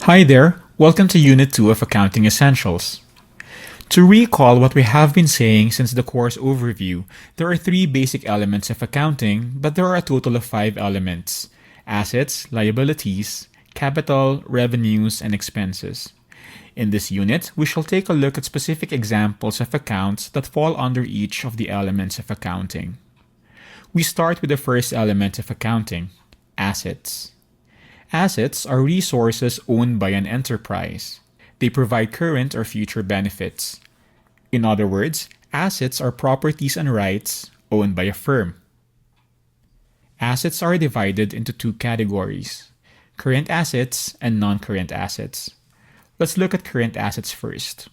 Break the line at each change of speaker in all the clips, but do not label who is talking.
Hi there, welcome to Unit 2 of Accounting Essentials. To recall what we have been saying since the course overview, there are three basic elements of accounting, but there are a total of five elements: assets, liabilities, capital, revenues, and expenses. In this unit, we shall take a look at specific examples of accounts that fall under each of the elements of accounting. We start with the first element of accounting: assets. Assets are resources owned by an enterprise. They provide current or future benefits. In other words, assets are properties and rights owned by a firm. Assets are divided into two categories: current assets and non-current assets. Let's look at current assets first.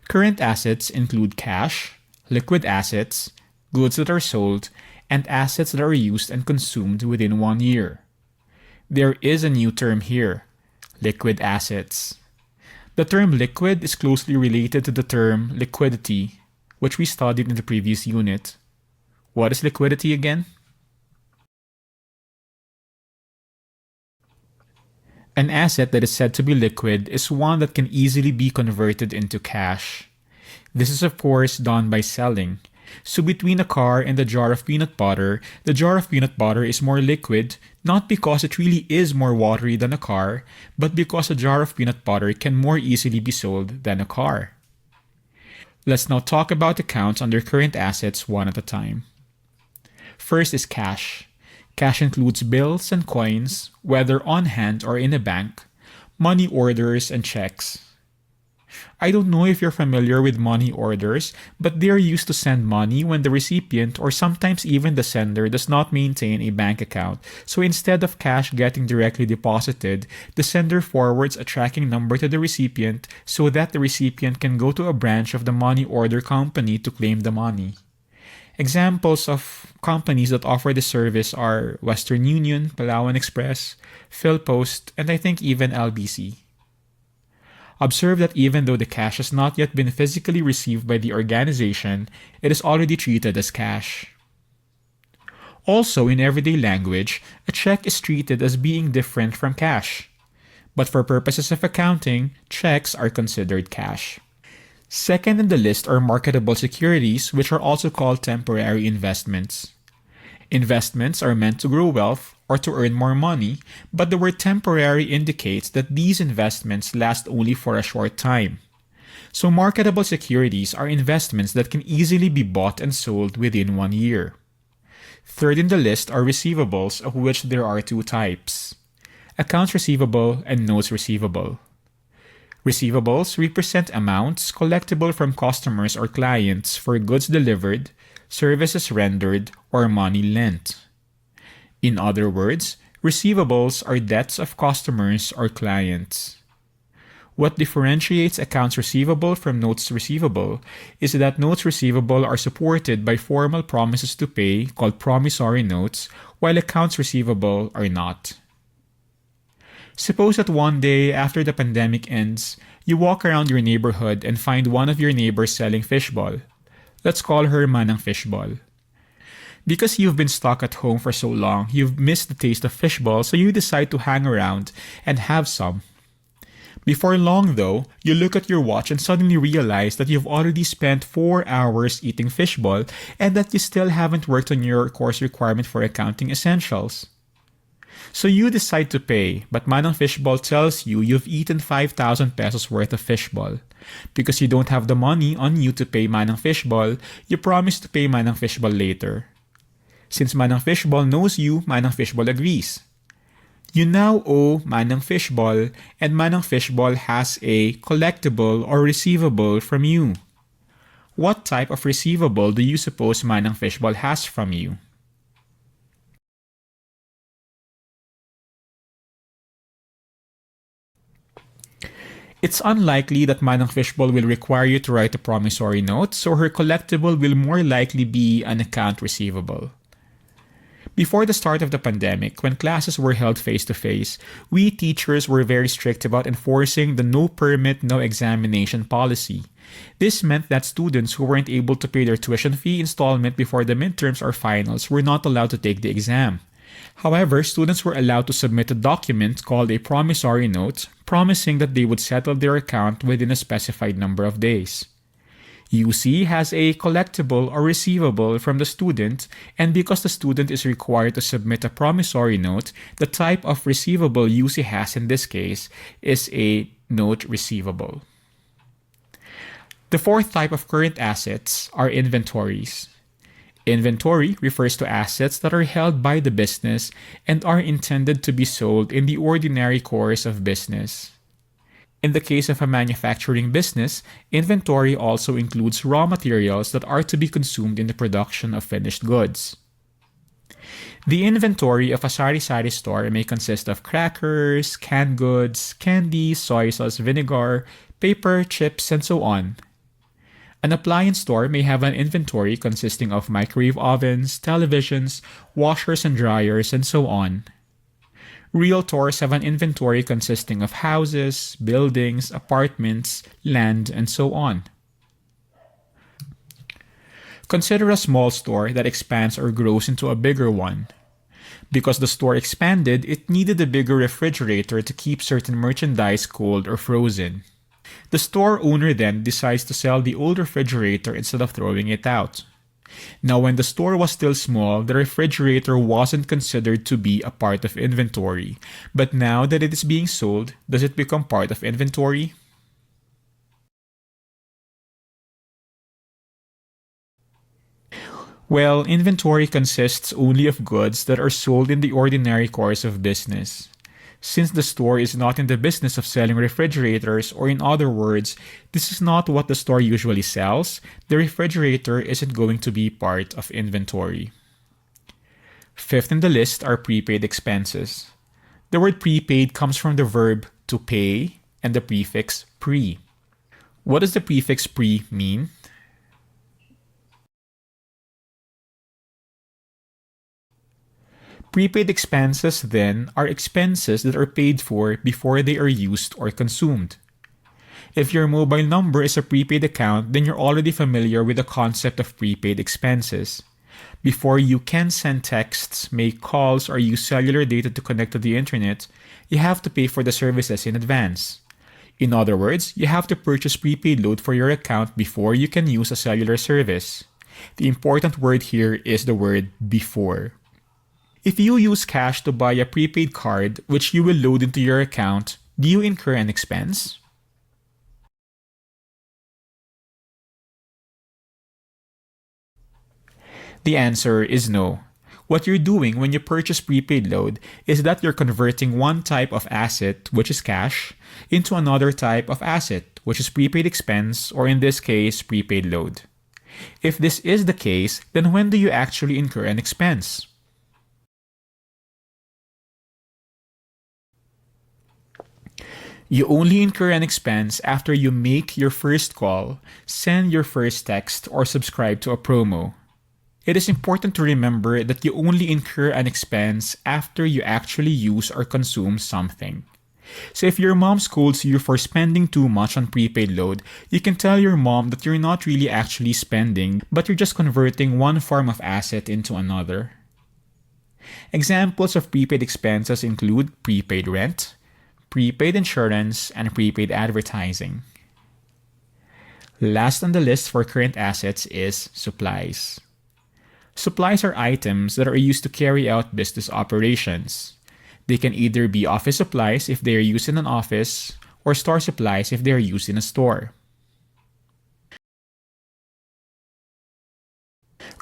Current assets include cash, liquid assets, goods that are sold, and assets that are used and consumed within 1 year. There is a new term here: liquid assets. The term liquid is closely related to the term liquidity, which we studied in the previous unit. What is liquidity again? An asset that is said to be liquid is one that can easily be converted into cash. This is of course done by selling. So between a car and a jar of peanut butter, the jar of peanut butter is more liquid, not because it really is more watery than a car, but because a jar of peanut butter can more easily be sold than a car. Let's now talk about accounts under current assets one at a time. First is cash. Cash includes bills and coins, whether on hand or in a bank, money orders, and checks. I don't know if you're familiar with money orders, but they are used to send money when the recipient or sometimes even the sender does not maintain a bank account. So instead of cash getting directly deposited, the sender forwards a tracking number to the recipient so that the recipient can go to a branch of the money order company to claim the money. Examples of companies that offer this service are Western Union, Palawan Express, PhilPost, and I think even LBC. Observe that even though the cash has not yet been physically received by the organization, it is already treated as cash. Also, in everyday language, a check is treated as being different from cash. But for purposes of accounting, checks are considered cash. Second in the list are marketable securities, which are also called temporary investments. Investments are meant to grow wealth or to earn more money, but the word temporary indicates that these investments last only for a short time. So marketable securities are investments that can easily be bought and sold within 1 year. Third in the list are receivables, of which there are two types: accounts receivable and notes receivable. Receivables represent amounts collectible from customers or clients for goods delivered, services rendered, or money lent. In other words, receivables are debts of customers or clients. What differentiates accounts receivable from notes receivable is that notes receivable are supported by formal promises to pay called promissory notes, while accounts receivable are not. Suppose that one day after the pandemic ends, you walk around your neighborhood and find one of your neighbors selling fishball. Let's call her Manang Fishball. Because you've been stuck at home for so long, you've missed the taste of fishball, so you decide to hang around and have some. Before long though, you look at your watch and suddenly realize that you've already spent 4 hours eating fishball and that you still haven't worked on your course requirement for accounting essentials. So you decide to pay, but Manang Fishball tells you you've eaten 5,000 pesos worth of fishball. Because you don't have the money on you to pay Manang Fishball, you promise to pay Manang Fishball later. Since Manang Fishball knows you, Manang Fishball agrees. You now owe Manang Fishball, and Manang Fishball has a collectible or receivable from you. What type of receivable do you suppose Manang Fishball has from you? It's unlikely that Manang Fishball will require you to write a promissory note, so her collectible will more likely be an account receivable. Before the start of the pandemic, when classes were held face-to-face, we teachers were very strict about enforcing the no permit, no examination policy. This meant that students who weren't able to pay their tuition fee installment before the midterms or finals were not allowed to take the exam. However, students were allowed to submit a document called a promissory note, promising that they would settle their account within a specified number of days. UC has a collectible or receivable from the student, and because the student is required to submit a promissory note, the type of receivable UC has in this case is a note receivable. The fourth type of current assets are inventories. Inventory refers to assets that are held by the business and are intended to be sold in the ordinary course of business. In the case of a manufacturing business, inventory also includes raw materials that are to be consumed in the production of finished goods. The inventory of a sari-sari store may consist of crackers, canned goods, candy, soy sauce, vinegar, paper, chips, and so on. An appliance store may have an inventory consisting of microwave ovens, televisions, washers and dryers, and so on. Realtors have an inventory consisting of houses, buildings, apartments, land, and so on. Consider a small store that expands or grows into a bigger one. Because the store expanded, it needed a bigger refrigerator to keep certain merchandise cold or frozen. The store owner then decides to sell the old refrigerator instead of throwing it out. Now, when the store was still small, the refrigerator wasn't considered to be a part of inventory. But now that it is being sold, does it become part of inventory? Well, inventory consists only of goods that are sold in the ordinary course of business. Since the store is not in the business of selling refrigerators, or in other words, this is not what the store usually sells, the refrigerator isn't going to be part of inventory. Fifth in the list are prepaid expenses. The word prepaid comes from the verb to pay and the prefix pre. What does the prefix pre mean? Prepaid expenses, then, are expenses that are paid for before they are used or consumed. If your mobile number is a prepaid account, then you're already familiar with the concept of prepaid expenses. Before you can send texts, make calls, or use cellular data to connect to the internet, you have to pay for the services in advance. In other words, you have to purchase prepaid load for your account before you can use a cellular service. The important word here is the word before. If you use cash to buy a prepaid card which you will load into your account, do you incur an expense? The answer is no. What you're doing when you purchase prepaid load is that you're converting one type of asset, which is cash, into another type of asset, which is prepaid expense, or in this case, prepaid load. If this is the case, then when do you actually incur an expense? You only incur an expense after you make your first call, send your first text, or subscribe to a promo. It is important to remember that you only incur an expense after you actually use or consume something. So if your mom scolds you for spending too much on prepaid load, you can tell your mom that you're not really actually spending, but you're just converting one form of asset into another. Examples of prepaid expenses include prepaid rent, prepaid insurance, and prepaid advertising. Last on the list for current assets is supplies. Supplies are items that are used to carry out business operations. They can either be office supplies if they are used in an office, or store supplies if they are used in a store.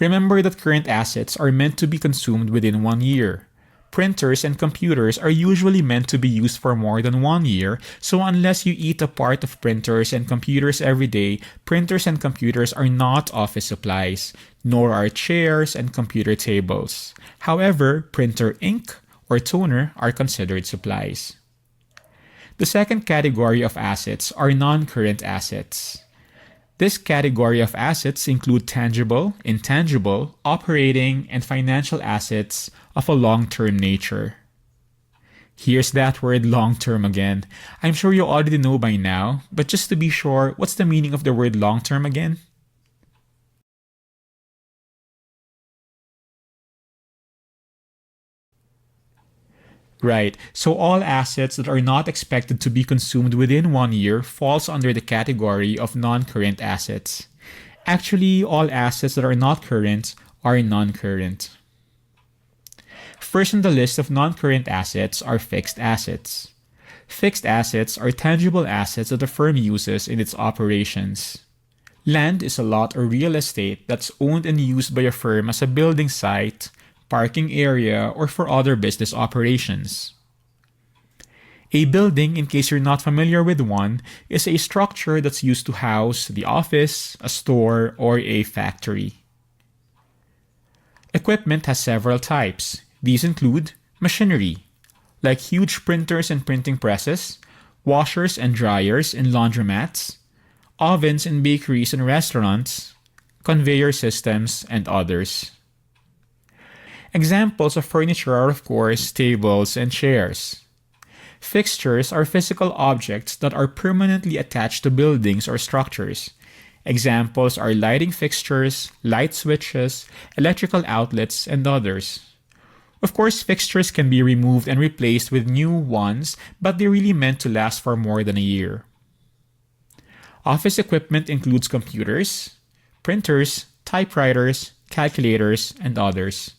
Remember that current assets are meant to be consumed within 1 year. Printers and computers are usually meant to be used for more than 1 year, so unless you eat a part of printers and computers every day, printers and computers are not office supplies, nor are chairs and computer tables. However, printer ink or toner are considered supplies. The second category of assets are non-current assets. This category of assets include tangible, intangible, operating, and financial assets of a long-term nature. Here's that word long-term again. I'm sure you already know by now, but just to be sure, what's the meaning of the word long-term again? Right, so all assets that are not expected to be consumed within 1 year falls under the category of non-current assets. Actually, all assets that are not current are non-current. First on the list of non-current assets are fixed assets. Fixed assets are tangible assets that a firm uses in its operations. Land is a lot or real estate that's owned and used by a firm as a building site, parking area, or for other business operations. A building, in case you're not familiar with one, is a structure that's used to house the office, a store, or a factory. Equipment has several types. These include machinery, like huge printers and printing presses, washers and dryers in laundromats, ovens in bakeries and restaurants, conveyor systems, and others. Examples of furniture are, of course, tables and chairs. Fixtures are physical objects that are permanently attached to buildings or structures. Examples are lighting fixtures, light switches, electrical outlets, and others. Of course, fixtures can be removed and replaced with new ones, but they're really meant to last for more than a year. Office equipment includes computers, printers, typewriters, calculators, and others.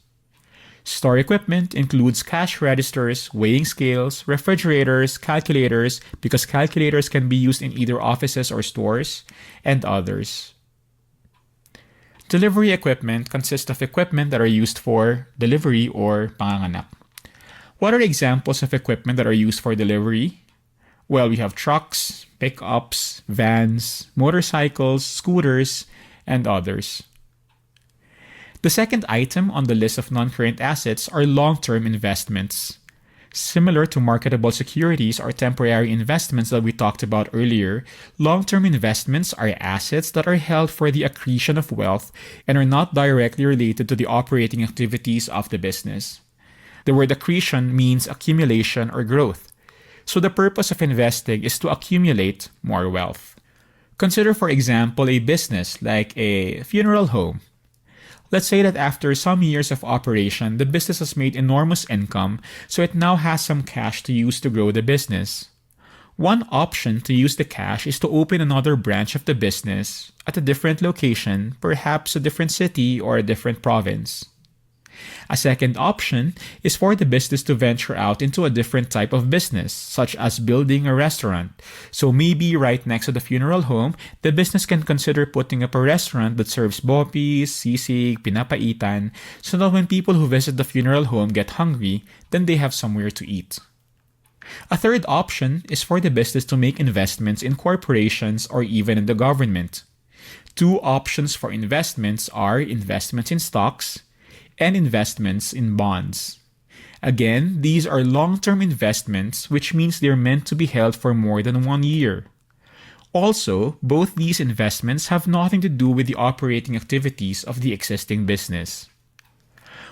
Store equipment includes cash registers, weighing scales, refrigerators, calculators, because calculators can be used in either offices or stores, and others. Delivery equipment consists of equipment that are used for delivery or panganganak. What are examples of equipment that are used for delivery? Well, we have trucks, pickups, vans, motorcycles, scooters, and others. The second item on the list of non-current assets are long-term investments. Similar to marketable securities or temporary investments that we talked about earlier, long-term investments are assets that are held for the accretion of wealth and are not directly related to the operating activities of the business. The word accretion means accumulation or growth. So the purpose of investing is to accumulate more wealth. Consider, for example, a business like a funeral home. Let's say that after some years of operation, the business has made enormous income, so it now has some cash to use to grow the business. One option to use the cash is to open another branch of the business at a different location, perhaps a different city or a different province. A second option is for the business to venture out into a different type of business, such as building a restaurant. So maybe right next to the funeral home, the business can consider putting up a restaurant that serves bopis, sisig, pinapaitan, so that when people who visit the funeral home get hungry, then they have somewhere to eat. A third option is for the business to make investments in corporations or even in the government. Two options for investments are investments in stocks and investments in bonds. Again, these are long-term investments, which means they're meant to be held for more than 1 year. Also, both these investments have nothing to do with the operating activities of the existing business.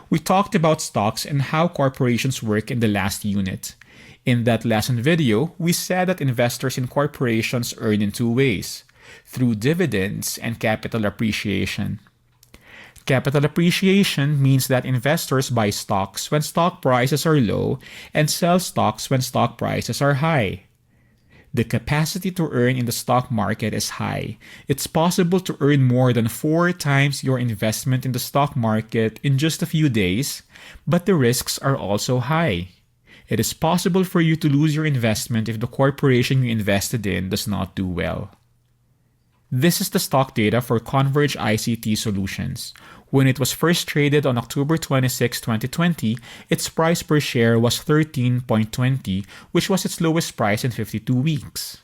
We talked about stocks and how corporations work in the last unit. In that lesson video, we said that investors in corporations earn in two ways, through dividends and capital appreciation. Capital appreciation means that investors buy stocks when stock prices are low and sell stocks when stock prices are high. The capacity to earn in the stock market is high. It's possible to earn more than 4 times your investment in the stock market in just a few days, but the risks are also high. It is possible for you to lose your investment if the corporation you invested in does not do well. This is the stock data for Converge ICT Solutions. When it was first traded on October 26, 2020, its price per share was 13.20, which was its lowest price in 52 weeks.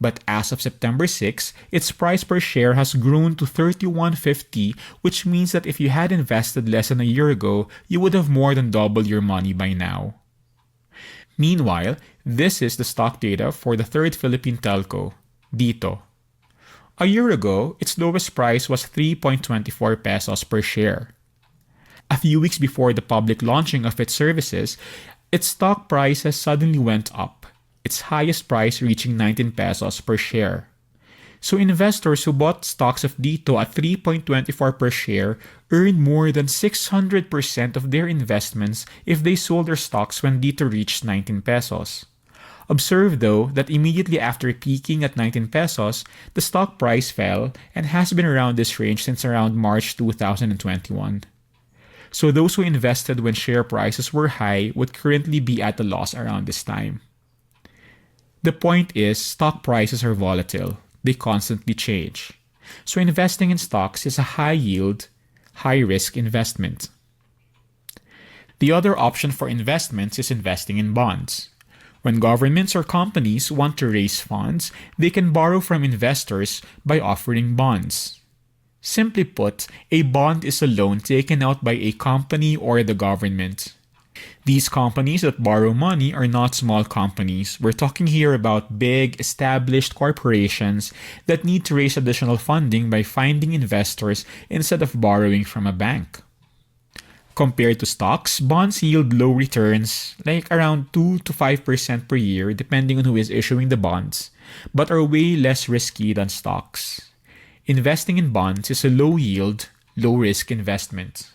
But as of September 6, its price per share has grown to 31.50, which means that if you had invested less than a year ago, you would have more than doubled your money by now. Meanwhile, this is the stock data for the third Philippine telco, Dito. A year ago, its lowest price was 3.24 pesos per share. A few weeks before the public launching of its services, its stock prices suddenly went up, its highest price reaching 19 pesos per share. So investors who bought stocks of Dito at 3.24 per share earned more than 600% of their investments if they sold their stocks when Dito reached 19 pesos. Observe though that immediately after peaking at 19 pesos, the stock price fell and has been around this range since around March 2021. So those who invested when share prices were high would currently be at a loss around this time. The point is, stock prices are volatile. They constantly change. So investing in stocks is a high yield, high risk investment. The other option for investments is investing in bonds. When governments or companies want to raise funds, they can borrow from investors by offering bonds. Simply put, a bond is a loan taken out by a company or the government. These companies that borrow money are not small companies. We're talking here about big, established corporations that need to raise additional funding by finding investors instead of borrowing from a bank. Compared to stocks, bonds yield low returns, like around 2 to 5% per year depending on who is issuing the bonds, but are way less risky than stocks. Investing in bonds is a low-yield, low-risk investment.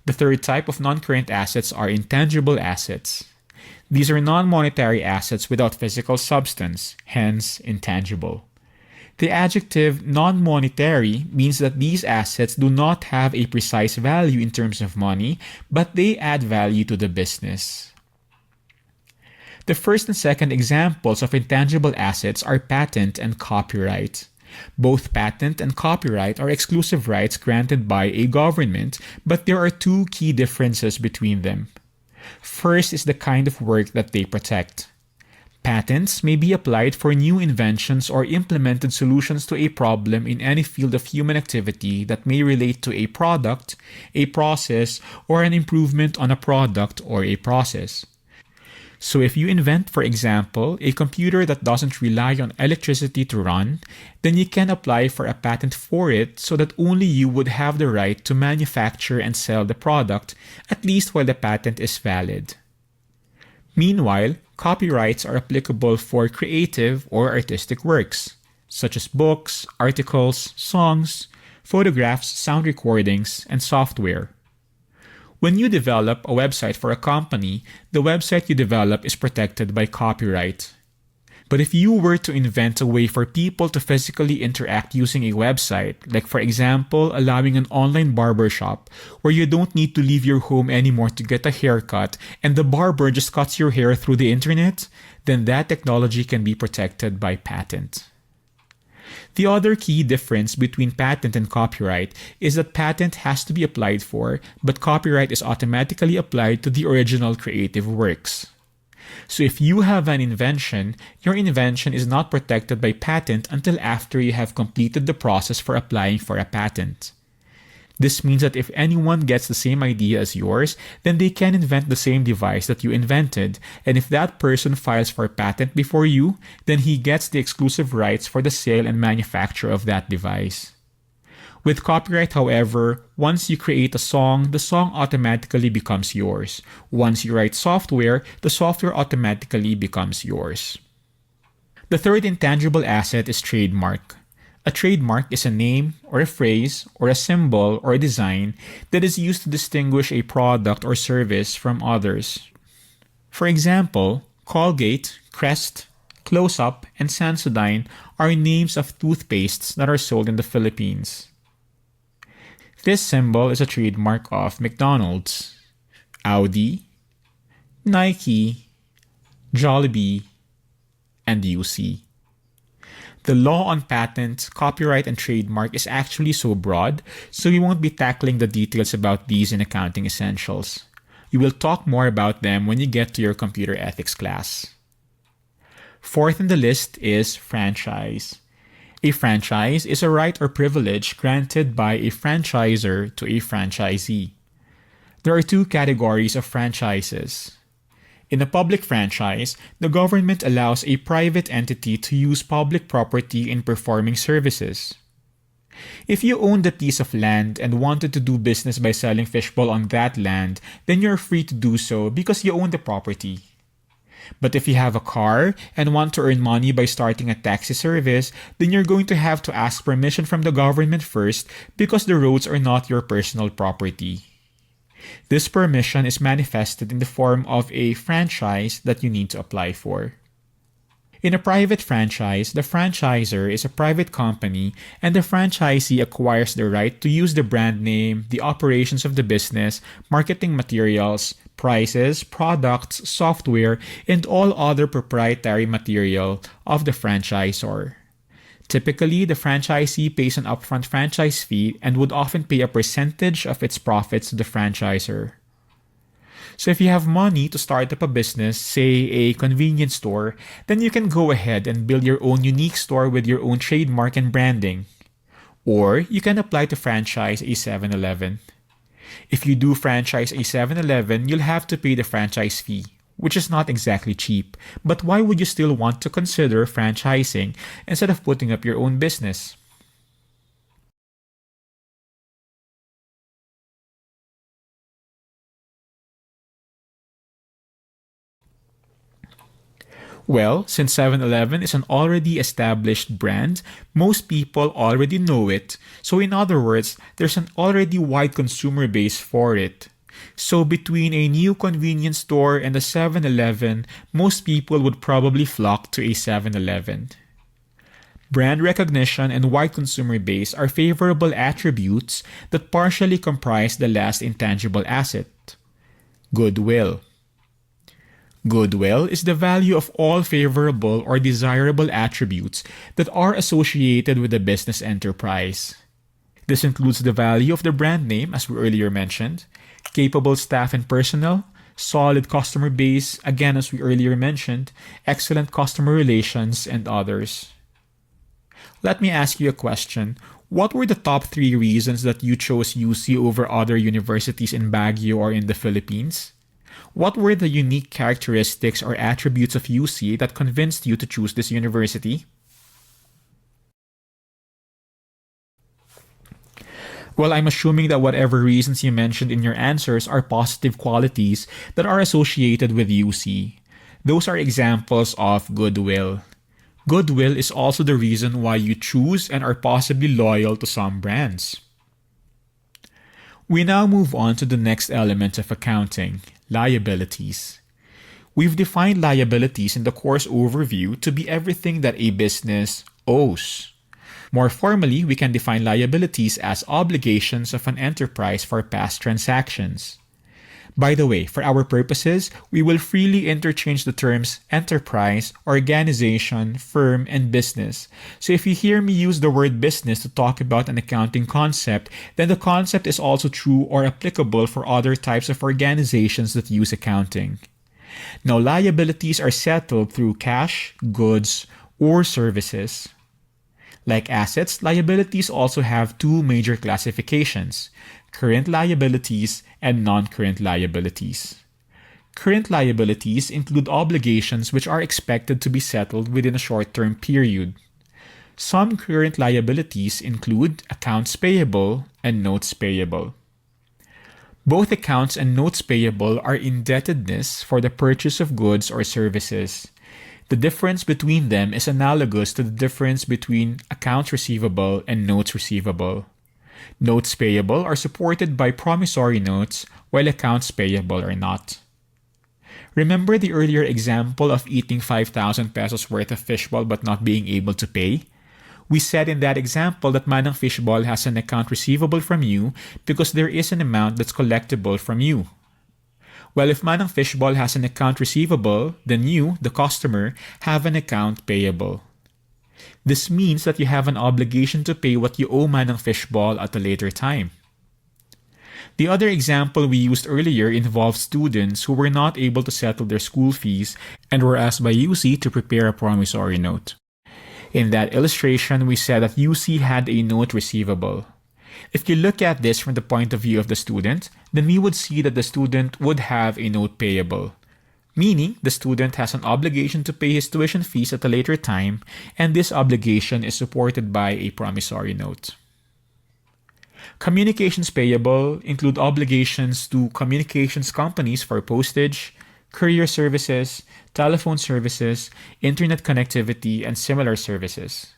The third type of non-current assets are intangible assets. These are non-monetary assets without physical substance, hence intangible. The adjective non-monetary means that these assets do not have a precise value in terms of money, but they add value to the business. The first and second examples of intangible assets are patent and copyright. Both patent and copyright are exclusive rights granted by a government, but there are two key differences between them. First is the kind of work that they protect. Patents may be applied for new inventions or implemented solutions to a problem in any field of human activity that may relate to a product, a process, or an improvement on a product or a process. So if you invent, for example, a computer that doesn't rely on electricity to run, then you can apply for a patent for it so that only you would have the right to manufacture and sell the product, at least while the patent is valid. Meanwhile, copyrights are applicable for creative or artistic works, such as books, articles, songs, photographs, sound recordings, and software. When you develop a website for a company, the website you develop is protected by copyright. But if you were to invent a way for people to physically interact using a website, like for example, allowing an online barbershop where you don't need to leave your home anymore to get a haircut and the barber just cuts your hair through the internet, then that technology can be protected by patent. The other key difference between patent and copyright is that patent has to be applied for, but copyright is automatically applied to the original creative works. So if you have an invention, your invention is not protected by patent until after you have completed the process for applying for a patent. This means that if anyone gets the same idea as yours, then they can invent the same device that you invented, and if that person files for a patent before you, then he gets the exclusive rights for the sale and manufacture of that device. With copyright, however, once you create a song, the song automatically becomes yours. Once you write software, the software automatically becomes yours. The third intangible asset is trademark. A trademark is a name, or a phrase, or a symbol, or a design that is used to distinguish a product or service from others. For example, Colgate, Crest, Close-Up, and Sensodyne are names of toothpastes that are sold in the Philippines. This symbol is a trademark of McDonald's, Audi, Nike, Jollibee, and UC. The law on patent, copyright, and trademark is actually so broad, so we won't be tackling the details about these in Accounting Essentials. You will talk more about them when you get to your computer ethics class. Fourth in the list is franchise. A franchise is a right or privilege granted by a franchisor to a franchisee. There are two categories of franchises. In a public franchise, the government allows a private entity to use public property in performing services. If you owned a piece of land and wanted to do business by selling fishbowl on that land, then you're free to do so because you own the property. But if you have a car and want to earn money by starting a taxi service, then you're going to have to ask permission from the government first because the roads are not your personal property. This permission is manifested in the form of a franchise that you need to apply for. In a private franchise, the franchisor is a private company and the franchisee acquires the right to use the brand name, the operations of the business, marketing materials, prices, products, software, and all other proprietary material of the franchisor. Typically, the franchisee pays an upfront franchise fee and would often pay a percentage of its profits to the franchisor. So if you have money to start up a business, say a convenience store, then you can go ahead and build your own unique store with your own trademark and branding. Or you can apply to franchise a 7-Eleven. If you do franchise a 7-Eleven, you'll have to pay the franchise fee, which is not exactly cheap. But why would you still want to consider franchising instead of putting up your own business? Well, since 7-Eleven is an already established brand, most people already know it. So in other words, there's an already wide consumer base for it. So between a new convenience store and a 7-Eleven, most people would probably flock to a 7-Eleven. Brand recognition and wide consumer base are favorable attributes that partially comprise the last intangible asset, goodwill. Goodwill is the value of all favorable or desirable attributes that are associated with a business enterprise. This includes the value of the brand name, as we earlier mentioned, capable staff and personnel, solid customer base, again as we earlier mentioned, excellent customer relations, and others. Let me ask you a question. What were the top 3 reasons that you chose UC over other universities in Baguio or in the Philippines? What were the unique characteristics or attributes of UC that convinced you to choose this university? Well, I'm assuming that whatever reasons you mentioned in your answers are positive qualities that are associated with UC. Those are examples of goodwill. Goodwill is also the reason why you choose and are possibly loyal to some brands. We now move on to the next element of accounting, liabilities. We've defined liabilities in the course overview to be everything that a business owes. More formally, we can define liabilities as obligations of an enterprise for past transactions. By the way, for our purposes, we will freely interchange the terms enterprise, organization, firm, and business. So if you hear me use the word business to talk about an accounting concept, then the concept is also true or applicable for other types of organizations that use accounting. Now, liabilities are settled through cash, goods, or services. Like assets, liabilities also have 2 major classifications: current liabilities and non-current liabilities. Current liabilities include obligations which are expected to be settled within a short-term period. Some current liabilities include accounts payable and notes payable. Both accounts and notes payable are indebtedness for the purchase of goods or services. The difference between them is analogous to the difference between accounts receivable and notes receivable. Notes payable are supported by promissory notes, while accounts payable are not. Remember the earlier example of eating 5,000 pesos worth of fishball but not being able to pay? We said in that example that Manang Fishball has an account receivable from you because there is an amount that's collectible from you. Well, if Manang Fishball has an account receivable, then you, the customer, have an account payable. This means that you have an obligation to pay what you owe Manang Fishball at a later time. The other example we used earlier involves students who were not able to settle their school fees and were asked by UC to prepare a promissory note. In that illustration, we said that UC had a note receivable. If you look at this from the point of view of the student, then we would see that the student would have a note payable, meaning the student has an obligation to pay his tuition fees at a later time, and this obligation is supported by a promissory note. Communications payable include obligations to communications companies for postage, courier services, telephone services, internet connectivity, and similar services.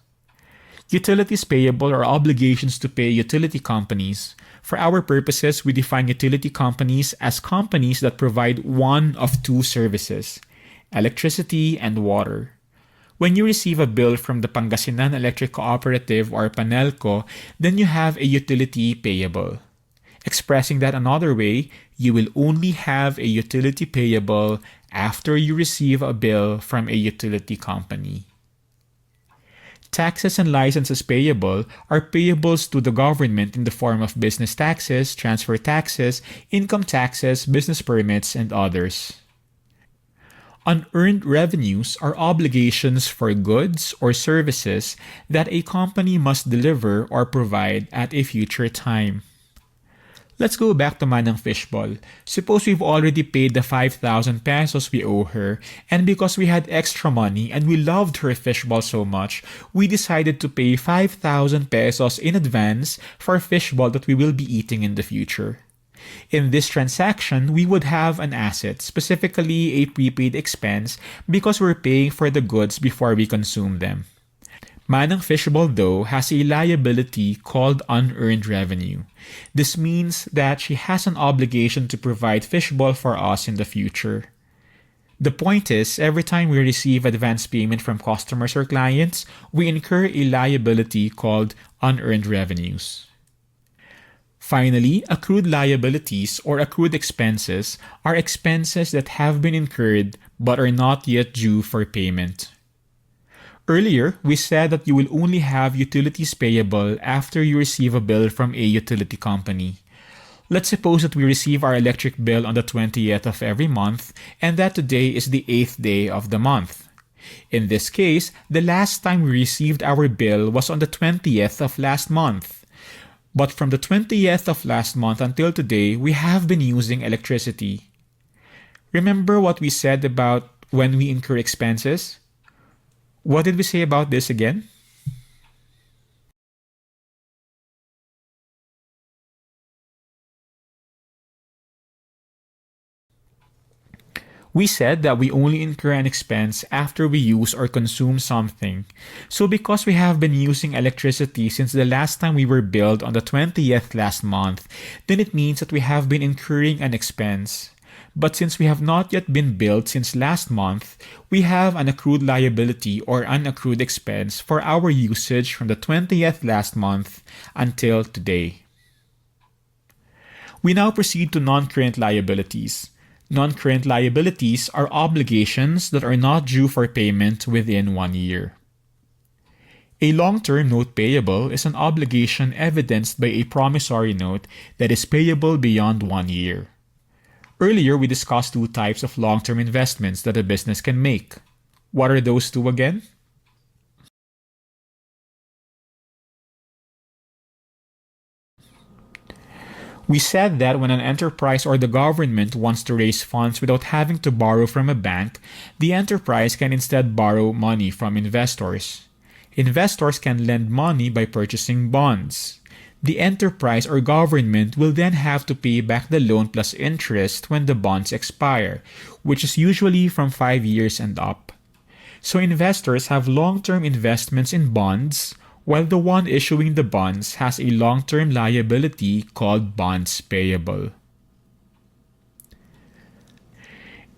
Utilities payable are obligations to pay utility companies. For our purposes, we define utility companies as companies that provide one of two services, electricity and water. When you receive a bill from the Pangasinan Electric Cooperative or Panelco, then you have a utility payable. Expressing that another way, you will only have a utility payable after you receive a bill from a utility company. Taxes and licenses payable are payables to the government in the form of business taxes, transfer taxes, income taxes, business permits, and others. Unearned revenues are obligations for goods or services that a company must deliver or provide at a future time. Let's go back to Manang Fishball. Suppose we've already paid the 5,000 pesos we owe her, and because we had extra money and we loved her fishball so much, we decided to pay 5,000 pesos in advance for fishball that we will be eating in the future. In this transaction, we would have an asset, specifically a prepaid expense, because we're paying for the goods before we consume them. Manang Fishball, though, has a liability called unearned revenue. This means that she has an obligation to provide fishball for us in the future. The point is, every time we receive advance payment from customers or clients, we incur a liability called unearned revenues. Finally, accrued liabilities or accrued expenses are expenses that have been incurred but are not yet due for payment. Earlier, we said that you will only have utilities payable after you receive a bill from a utility company. Let's suppose that we receive our electric bill on the 20th of every month and that today is the 8th day of the month. In this case, the last time we received our bill was on the 20th of last month. But from the 20th of last month until today, we have been using electricity. Remember what we said about when we incur expenses? What did we say about this again? We said that we only incur an expense after we use or consume something. So because we have been using electricity since the last time we were billed on the 20th last month, then it means that we have been incurring an expense. But since we have not yet been billed since last month, we have an accrued liability or unaccrued expense for our usage from the 20th last month until today. We now proceed to non-current liabilities. Non-current liabilities are obligations that are not due for payment within 1 year. A long-term note payable is an obligation evidenced by a promissory note that is payable beyond 1 year. Earlier, we discussed two types of long-term investments that a business can make. What are those two again? We said that when an enterprise or the government wants to raise funds without having to borrow from a bank, the enterprise can instead borrow money from investors. Investors can lend money by purchasing bonds. The enterprise or government will then have to pay back the loan plus interest when the bonds expire, which is usually from 5 years and up. So investors have long-term investments in bonds, while the one issuing the bonds has a long-term liability called bonds payable.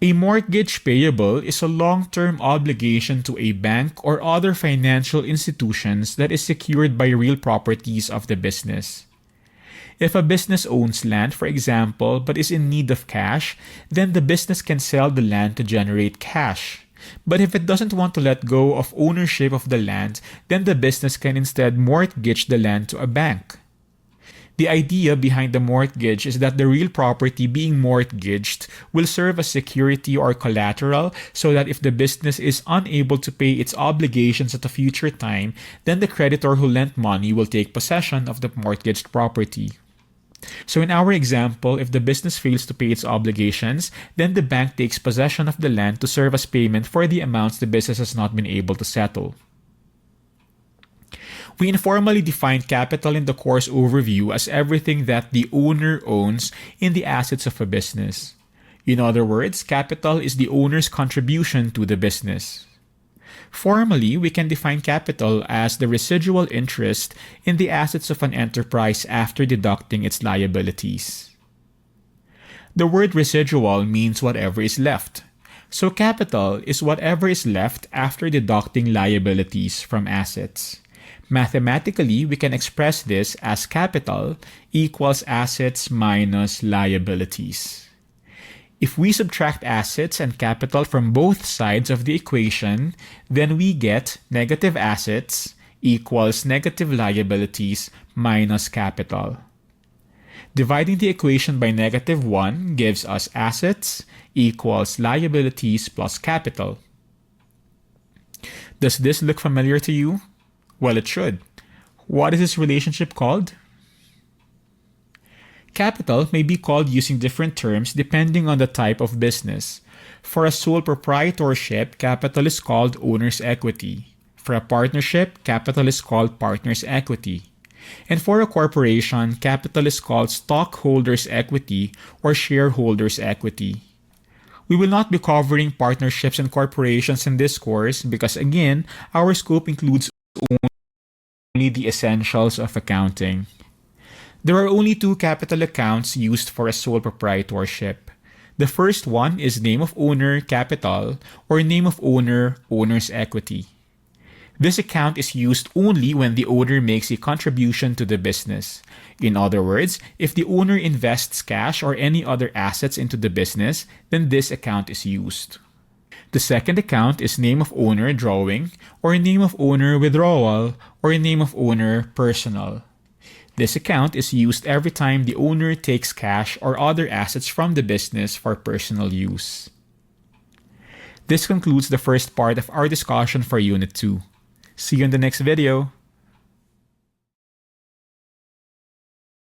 A mortgage payable is a long-term obligation to a bank or other financial institutions that is secured by real properties of the business. If a business owns land, for example, but is in need of cash, then the business can sell the land to generate cash. But if it doesn't want to let go of ownership of the land, then the business can instead mortgage the land to a bank. The idea behind the mortgage is that the real property being mortgaged will serve as security or collateral so that if the business is unable to pay its obligations at a future time, then the creditor who lent money will take possession of the mortgaged property. So in our example, if the business fails to pay its obligations, then the bank takes possession of the land to serve as payment for the amounts the business has not been able to settle. We informally define capital in the course overview as everything that the owner owns in the assets of a business. In other words, capital is the owner's contribution to the business. Formally, we can define capital as the residual interest in the assets of an enterprise after deducting its liabilities. The word residual means whatever is left. So capital is whatever is left after deducting liabilities from assets. Mathematically, we can express this as capital equals assets minus liabilities. If we subtract assets and capital from both sides of the equation, then we get negative assets equals negative liabilities minus capital. Dividing the equation by -1 gives us assets equals liabilities plus capital. Does this look familiar to you? Well, it should. What is this relationship called? Capital may be called using different terms depending on the type of business. For a sole proprietorship, capital is called owner's equity. For a partnership, capital is called partner's equity. And for a corporation, capital is called stockholders' equity or shareholders' equity. We will not be covering partnerships and corporations in this course because, again, our scope includes only the essentials of accounting. There are only two capital accounts used for a sole proprietorship. The first one is name of owner capital or name of owner owner's equity. This account is used only when the owner makes a contribution to the business. In other words, if the owner invests cash or any other assets into the business, then this account is used. The second account is name of owner drawing or name of owner withdrawal or name of owner personal. This account is used every time the owner takes cash or other assets from the business for personal use. This concludes the first part of our discussion for Unit 2. See you in the next video.